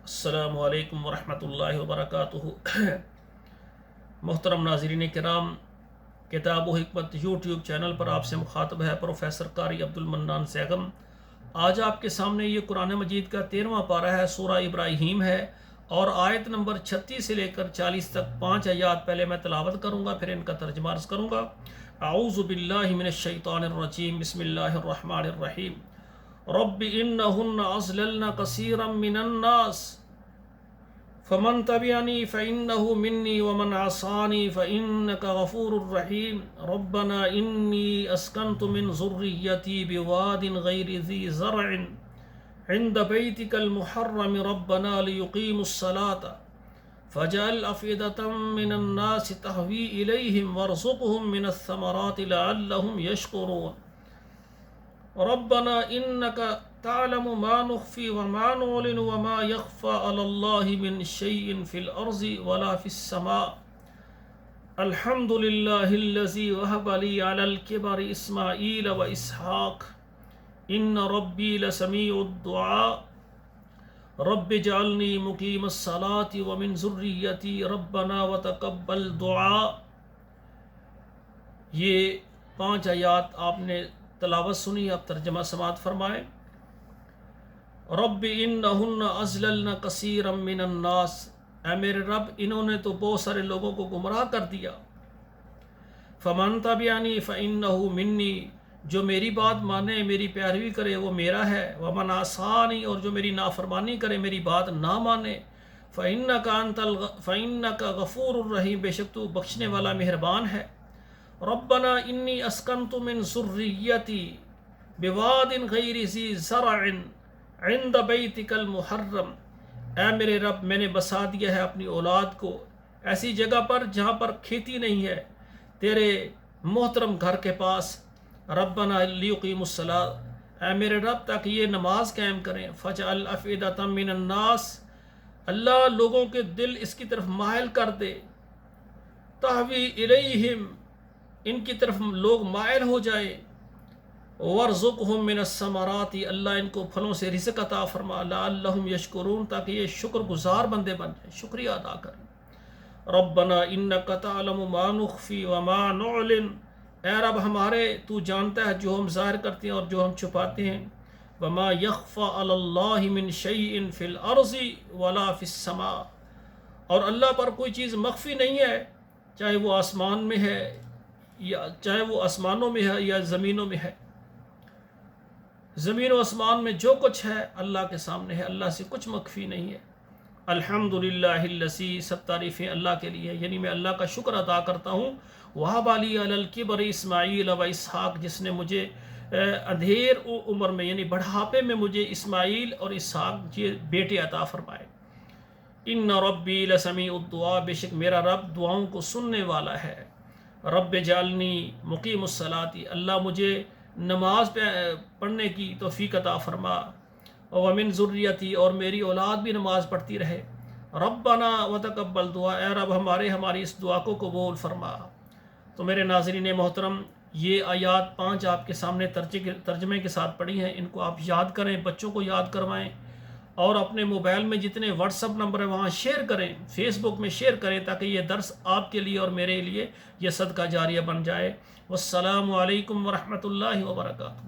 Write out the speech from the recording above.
السلام علیکم ورحمۃ اللہ وبرکاتہ۔ محترم ناظرین کرام، کتاب و حکمت یوٹیوب چینل پر آپ سے مخاطب ہے پروفیسر قاری عبد المنان سیغم۔ آج آپ کے سامنے یہ قرآن مجید کا 13واں پارہ ہے، سورہ ابراہیم ہے، اور آیت نمبر 36 سے لے کر 40 تک 5 آیات پہلے میں تلاوت کروں گا، پھر ان کا ترجمہ عرض کروں گا۔ اعوذ باللہ من الشیطان الرجیم، بسم اللہ الرحمن الرحیم۔ رب انہن اضللن کثیرا من الناس فمن تبعنی فإنہ منی ومن عصانی فإنک غفور رحیم۔ ربنا انی اسکنت من ذریتی بواد غیر ذی زرع عند بیتک المحرم ربنا لیقیموا الصلاة فجعل أفئدة من الناس تهوی الیہم وارزقهم من الثمرات لعلهم یشکرون۔ ربنا انك تعلم ما نخفي وما نعلن وما يخفى على الله من شيء في الارض ولا في السماء الحمد لله الذي وهب لي على الكبر اسماعيل واسحاق ان ربي لسميع الدعاء رب اجعلني مقيم الصلاة ومن ذريتي ربنا وتقبل دعاء۔ یہ 5 آیات آپ نے تلاوت سنی، اب ترجمہ سماعت فرمائیں۔ رب انہن اضللن کثیرا من الناس، اے میرے رب انہوں نے تو بہت سارے لوگوں کو گمراہ کر دیا۔ فمن تبعنی فانہ منی، جو میری بات مانے میری پیروی کرے وہ میرا ہے۔ ومن عصانی، اور جو میری نافرمانی کرے میری بات نہ مانے۔ فانک غفور الرحیم، بے شک تو بخشنے والا مہربان ہے۔ ربنا انی اسکنت من ذریتی بواد غیر ذی زرع عند بیتک المحرم، اے میرے رب میں نے بسا دیا ہے اپنی اولاد کو ایسی جگہ پر جہاں پر کھیتی نہیں ہے، تیرے محترم گھر کے پاس۔ ربنا لیقیموا الصلاۃ، اے میرے رب تاکہ یہ نماز قائم کریں۔ فجعل افئدۃ من الناس، اللہ لوگوں کے دل اس کی طرف مائل کر دے۔ تہوی الیہم، ان کی طرف لوگ مائل ہو جائیں۔ وارزقہم من الثمرات، اللہ ان کو پھلوں سے رزق عطا فرما۔ لعلہم یشکرون، تاکہ یہ شکر گزار بندے بن جائیں، شکریہ ادا کریں۔ ربنا انک تعلم ما نخفی وما نعلن، اے رب ہمارے تو جانتا ہے جو ہم ظاہر کرتے ہیں اور جو ہم چھپاتے ہیں۔ وما یخفى علی اللہ من شیء فی الارض ولا فی السماء، اور اللہ پر کوئی چیز مخفی نہیں ہے، چاہے وہ آسمان میں ہے یا چاہے وہ آسمانوں میں ہے یا زمینوں میں ہے۔ زمین و آسمان میں جو کچھ ہے اللہ کے سامنے ہے، اللہ سے کچھ مخفی نہیں ہے۔ الحمدللہ الذی، سب تعریفیں اللہ کے لیے، یعنی میں اللہ کا شکر ادا کرتا ہوں۔ وہب لی علی الکبر اسماعیل و اسحاق، جس نے مجھے اندھیر عمر میں یعنی بڑھاپے میں مجھے اسماعیل اور اسحاق یہ بیٹے عطا فرمائے۔ ان ربی لسمیع الدعاء، بے شک میرا رب دعاؤں کو سننے والا ہے۔ رب اجعلنی مقیم الصلاۃ، اللہ مجھے نماز پڑھنے کی توفیق عطا فرما۔ ومن ذریتی، اور میری اولاد بھی نماز پڑھتی رہے۔ ربنا وتقبل دعا، اے رب ہماری اس دعا کو قبول فرما۔ تو میرے ناظرین محترم، یہ آیات 5 آپ کے سامنے ترجمے کے ساتھ پڑھی ہیں، ان کو آپ یاد کریں، بچوں کو یاد کروائیں، اور اپنے موبائل میں جتنے واٹس اپ نمبر ہیں وہاں شیئر کریں، فیس بک میں شیئر کریں، تاکہ یہ درس آپ کے لیے اور میرے لیے یہ صدقہ جاریہ بن جائے۔ والسلام علیکم ورحمۃ اللہ وبرکاتہ۔